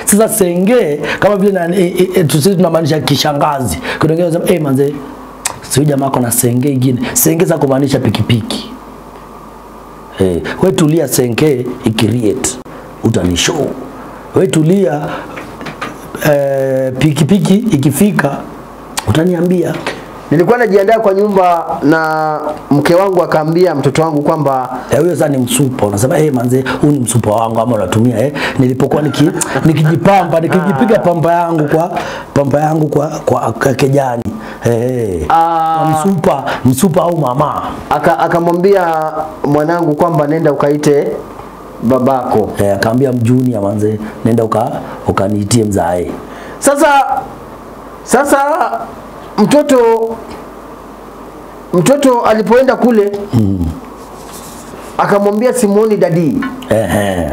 S2: Sasa senge kama vile sisi tunamaanisha kishangazi. Kuna wengine wanasema manze sio jamaa kuna senge ingine. Senge za kumaanisha pikipiki. Wewe tulia senge ikiriet utanishow. Wewe tulia pikipiki ikifika utaniambia.
S1: Nilikuwa najiandaa kwa nyumba na mke wangu akaambia mtoto wangu kwamba
S2: huyo sasa ni msupa. Unasema manze huu ni msupa wangu ama unatumia nilipokuwa nikijipamba nikijipiga pamba yangu kwa kejani. Msupa au mama.
S1: Akamwambia mwanangu kwamba nenda ukaite babako.
S2: Akaambia mjuni manze nenda ukaniitie mzae.
S1: Sasa mtoto alipoenda kule akamwambia simuoni dadi.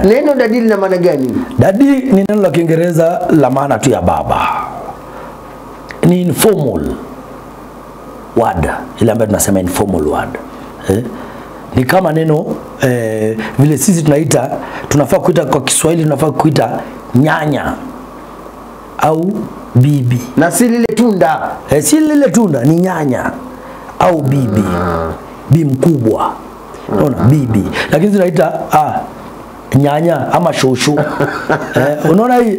S1: Neno dadi lina maana gani?
S2: Dadi ni neno la Kiingereza la maana tu ya baba. Ni informal word, ile ambayo tunasema informal word. Ni kama neno vile sisi tunafaa kuita kwa Kiswahili tunafaa kuita nyanya au bibi.
S1: Na si lile tunda.
S2: Si lile tunda ni nyanya au bibi. Bi mkubwa. Unaona bibi. Lakini tunaita nyanya ama shosho. Unaona hii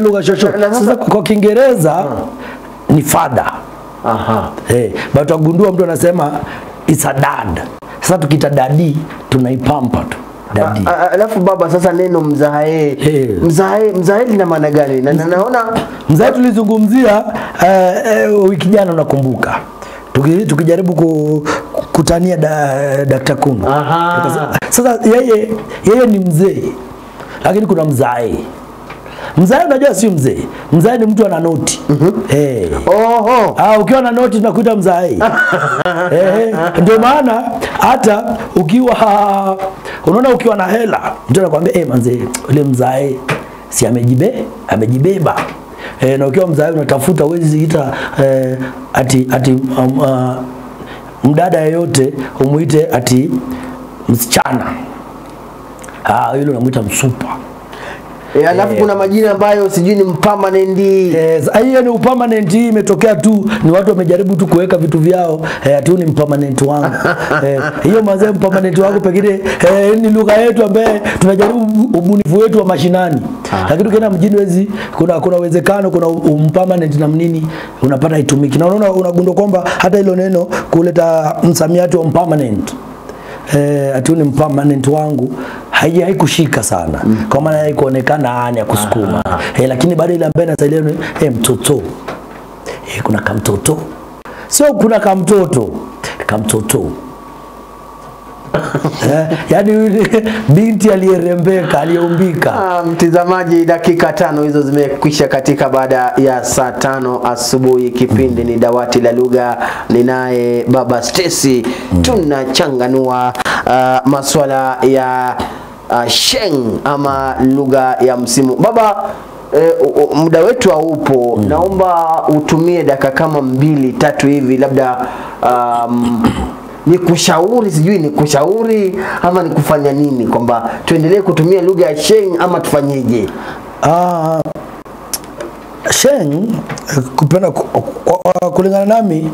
S2: lugha shosho. Sasa kwa Kiingereza ni father. But wagundua mtu anasema it's a dad. Sasa tukita dadi tunaipampa tu. Dadi.
S1: Alafu baba sasa neno mzae. Mzae lina maana gani? Na naona
S2: mzae tulizungumzia wiki jana unakumbuka. Tukijaribu kutania Dr. Kundu. Sasa yeye ni mzee. Lakini kuna mzae. Mzae unajua si mzee. Mzae ni mtu ana noti. Ukiwa na noti tunakuita mzae. Ndio maana hata unaona ukiwa na hela mtu anakuambia manze ule mzae si amejibeba. Na ukiwa mzae unatafuta uwezi ita ati mdada yeyote umuite ati msichana. Yule unamuita msupa.
S1: Alafu kuna majina ambayo sijui ni permanent.
S2: Hiyo ni permanent, hii imetokea tu ni watu wamejaribu tu kuweka vitu vyao tu ni permanent wangu. Hiyo mazee permanent wangu pekine ni lugha yetu ambaye tunajaribu ubunifu wetu wa mashinani. Lakini ukienda mjini wezi kuna uwezekano kuna permanent na nini unapata itumiki. Na unaona unagundua kwamba hata hilo neno kuleta msamiati wa permanent ati ni permanent wangu haikushika sana. Kwa maana haikuonekana ya kusukuma. Lakini baada ile ambaye nasaidia mtoto. Kuna kamtoto. Sio kuna kamtoto. Yaani binti aliyerembeka, aliyeumbika.
S1: Mtazamaji, dakika 5 hizo zimekwisha katika baada ya saa 5 asubuhi. Kipindi ni Dawati la Lugha, ninaye Baba Stacy. Tunachanganua masuala ya Sheng ama lugha ya msimu. Baba, muda wetu haupo. Naomba utumie dakika kama 2-3 hivi labda ni kushauri, sijui ni kushauri ama ni kufanya nini, kwamba tuendelee kutumia lugha ya Sheng ama tufanyeje?
S2: Sheng kupenda kulingana nami,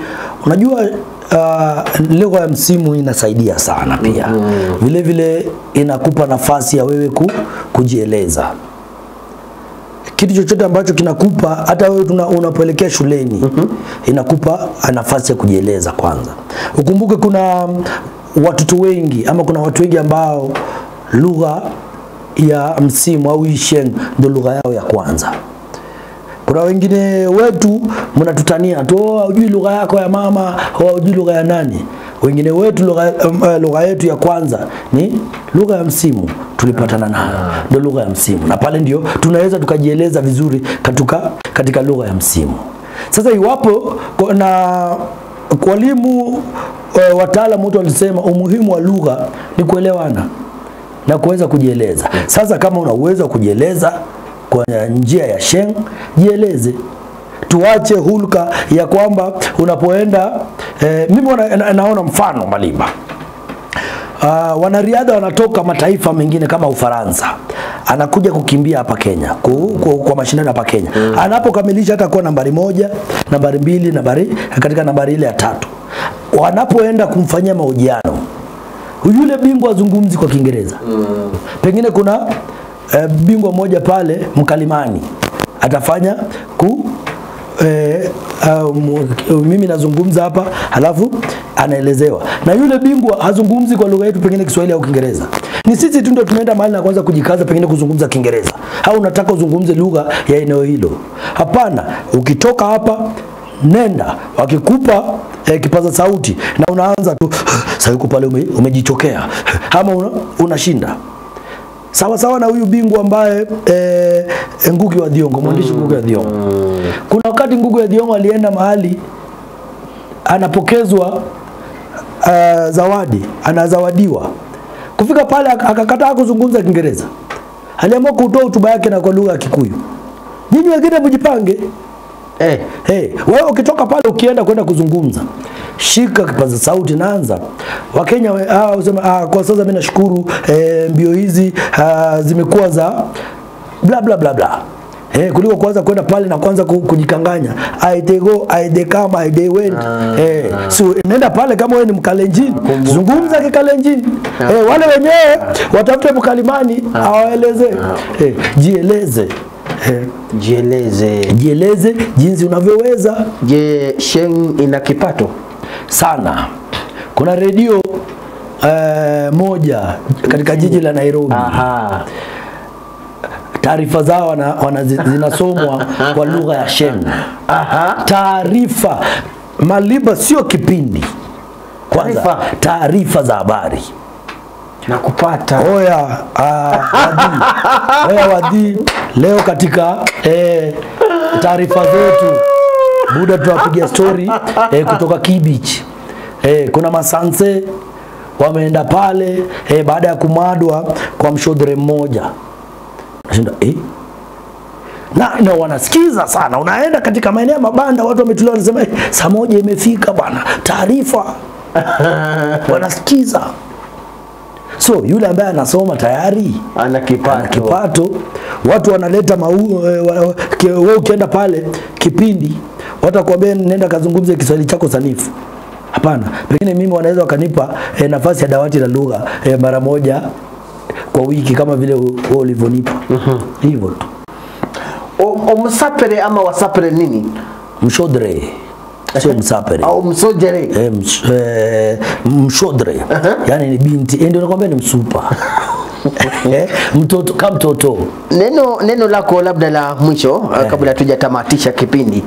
S2: unajua lugha ya msimu inasaidia sana pia. Vile vile inakupa nafasi ya wewe kujieleza. Kitu chochote ambacho kinakupa hata wewe unapoelekea shuleni inakupa nafasi ya kujieleza kwanza. Ukumbuke kuna watoto wengi ama kuna watu wengi ambao lugha ya msimu au Sheng ndio lugha yao ya kwanza. Kuna wengine wetu mnatutania tu hujui lugha yako ya mama au hujui lugha ya nani. Wengine wetu lugha yetu ya kwanza ni lugha ya msimu, tulipatana nayo ndio lugha ya msimu, na pale ndio tunaweza tukajieleza vizuri katika lugha ya msimu. Sasa iwapo na walimu wataalamu wote walisema umuhimu wa lugha ni kuelewana na kuweza kujieleza. Sasa kama una uwezo wa kujieleza kwa njia ya Sheng, jieleze. Tuache hulka ya kwamba unapoenda mimi naona mfano Maliba. Wanariadha wanatoka mataifa mengine kama Ufaransa, anakuja kukimbia hapa Kenya kwa mashindano hapa Kenya. Anapokamilisha hata kuwa nambari 1, nambari 2, katika nambari ile ya 3. Wanapoenda kumfanyia mahojiano, yule bingwa azungumzi kwa Kiingereza. Pengine kuna bingwa mmoja pale mkalimani atafanya mimi nazungumza hapa, halafu anaelezewa, na yule bingwa hazungumzi kwa lugha yetu, pengine Kiswahili au Kiingereza. Ni sisi tu ndio tunaenda mahali na kwanza kujikaza pengine kuzungumza Kiingereza, au unataka uzungumze lugha ya eneo hilo. Hapana, ukitoka hapa nenda, wakikupa kipaza sauti na unaanza tu sasa, yuko pale umejichokea ama unashinda. Sawa sawa na huyu bingwa ambaye Ngugi wa Thiong'o, mwandishi Ngugi wa Thiong'o. Kuna wakati Ngugi wa Thiong'o alienda mahali anapokezwa zawadi, anazawadiwa. Kufika pale akakataa kuzungumza Kiingereza. Aliamua kutoa hotuba yake na kwa lugha ya Kikuyu. Nyinyi wengine mjipange. Wewe ukitoka pale ukienda kwenda kuzungumza, shika kipaza sauti, naanza. Wakenya usema kwa sasa mimi nashukuru mbio hizi zimekuwa za bla bla bla bla. Kuliko kwanza kwenda pale na kwanza kujikanganya. I they go, I they come, I they went. So nenda pale kama wewe ni Mkalenjin, zungumza Kikalenjin. Wale wenyewe watafute mkalimani awaeleze. Jieleze. Jieleze jinsi unavyoweza.
S1: Je, Sheng ina kipato
S2: sana? Kuna redio moja katika jiji la Nairobi. Taarifa zao zinasomwa kwa lugha ya Sheng. Taarifa Maliba, sio kipindi. Kwanza taarifa za habari
S1: na kupata.
S2: Oya wadi leo katika taarifa zetu buda tunapigia story kutoka Kibich. Kuna masanse wameenda pale baada ya kumadwa kwa mshodre mmoja. Nashinda na wanasikiza sana. Unaenda katika maeneo ya mabanda, watu wametulia, wanasema saa 1 imefika bwana, taarifa. Wanasikiza. So yule ambaye anasoma tayari
S1: ana kipato.
S2: Watu wanaleta wewe ukienda pale kipindi, watakwambia nenda kazungumze Kiswahili chako sanifu. Hapana, pengine mimi wanaweza wakanipa nafasi ya dawati la lugha mara moja kwa wiki kama vile wewe ulivyonipa. Hivyo tu.
S1: Msapere ama wasapere nini?
S2: Mshodre. Sio msapere.
S1: Au msojere.
S2: Mshodre. Yani ni binti. Ndio nakwambia ni msupa. Mtoto kama mtoto.
S1: Neno lako labda la mwisho kabla tujatamatisha kipindi.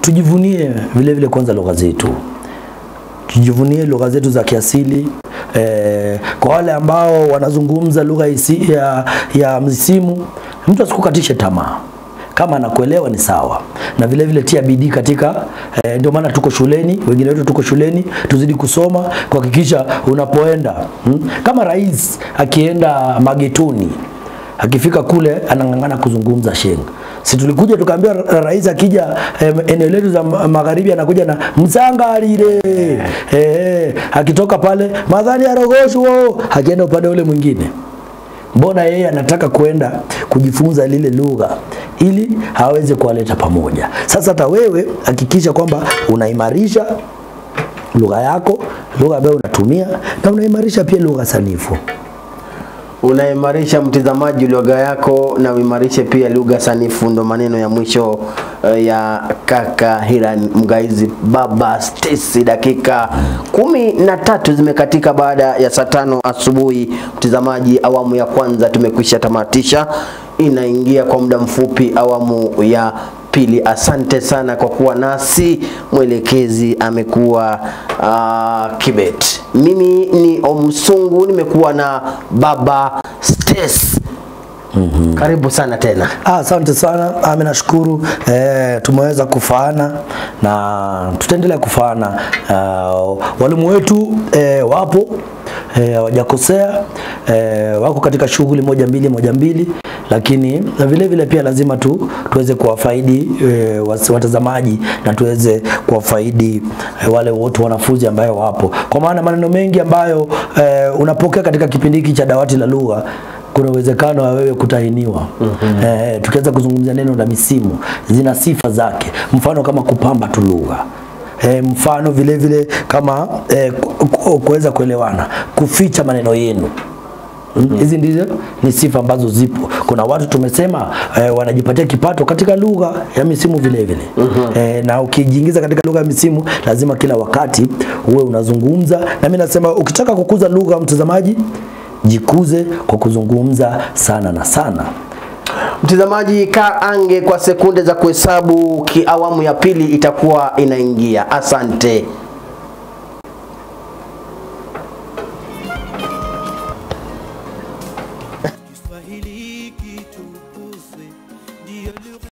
S2: Tujivunie vile kwanza lugha zetu. Tujivunie lugha zetu za kiasili. Kwa wale ambao wanazungumza lugha ya msimu, mtu asikukatishe tamaa. Kama anakuelewa ni sawa. Na vile tia bidii katika ndio maana tuko shuleni, wengine wetu tuko shuleni, tuzidi kusoma kuhakikisha unapoenda. Kama rais akienda magetoni, akifika kule anangangana kuzungumza Sheng. Si tulikuja tukaambia rais akija eneo letu za magharibi anakuja na msangalire. Akitoka pale madhani ya Rogosho, akienda upande ule mwingine. Mbona yeye anataka kwenda kujifunza lile lugha ili haweze kuwaleta pamoja. Sasa hata wewe hakikisha kwamba unaimarisha lugha yako, lugha ambayo unatumia, na unaimarisha pia lugha sanifu.
S1: Unaimarisha mtazamaji lugha yako na uimarishe pia lugha sanifu. Ndo maneno ya mwisho ya kaka Hiran Mgaizi Baba Stacy. Dakika 13 zimekatika baada ya saa 5 asubuhi. Mtazamaji, awamu ya kwanza tumekwisha tamatisha, inaingia kwa muda mfupi awamu ya pili. Asante sana kwa kuwa nasi. Mwelekezi amekuwa Kibet. Mimi ni Omsungu, nimekuwa na Baba Stacy. Karibu sana tena.
S2: Asante sana. Mimi nashukuru tumeweza kufaana na tutaendelea kufaana. Walimu wetu wapo hawajakosea, wako katika shughuli moja mbili lakini na vile vile pia lazima tuweze kuwafaidi watazamaji na tuweze kuwafaidi wale wote wanafunzi ambao wapo, kwa maana maneno mengi ambayo unapokea katika kipindi hiki cha Dawati la Lugha kuna uwezekano wa wewe kutahiniwa. Tukianza kuzungumzia neno la misimu, zina sifa zake, mfano kama kupamba tu lugha, mfano vile vile kama kuweza kuelewana, kuficha maneno yenu. Hizi ndizo ni sifa ambazo zipo. Kuna watu tumesema wanajipatia kipato katika lugha ya misimu vile vile. Na ukijiingiza katika lugha ya misimu lazima kila wakati uwe unazungumza, na mimi nasema ukitaka kukuza lugha, mtazamaji, jikuze kwa kuzungumza sana na sana.
S1: Mtazamaji, kaa ange kwa sekunde za kuhesabu, awamu ya pili itakuwa inaingia. Asante.